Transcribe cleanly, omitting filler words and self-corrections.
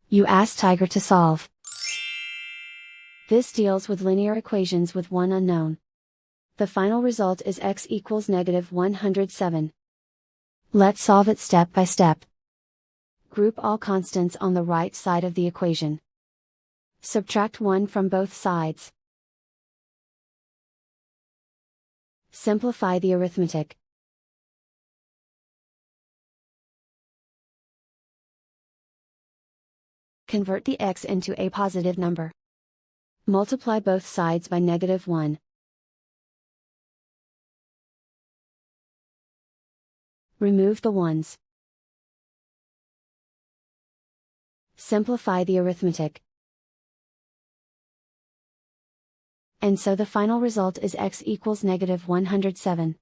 You ask Tiger to solve. This deals with linear equations with one unknown. The final result is x equals -107. Let's solve it step by step. Group all constants on the right side of the equation. Subtract 1 from both sides. Simplify the arithmetic. Convert the x into a positive number. Multiply both sides by -1. Remove the ones. Simplify the arithmetic. And so the final result is x equals -107.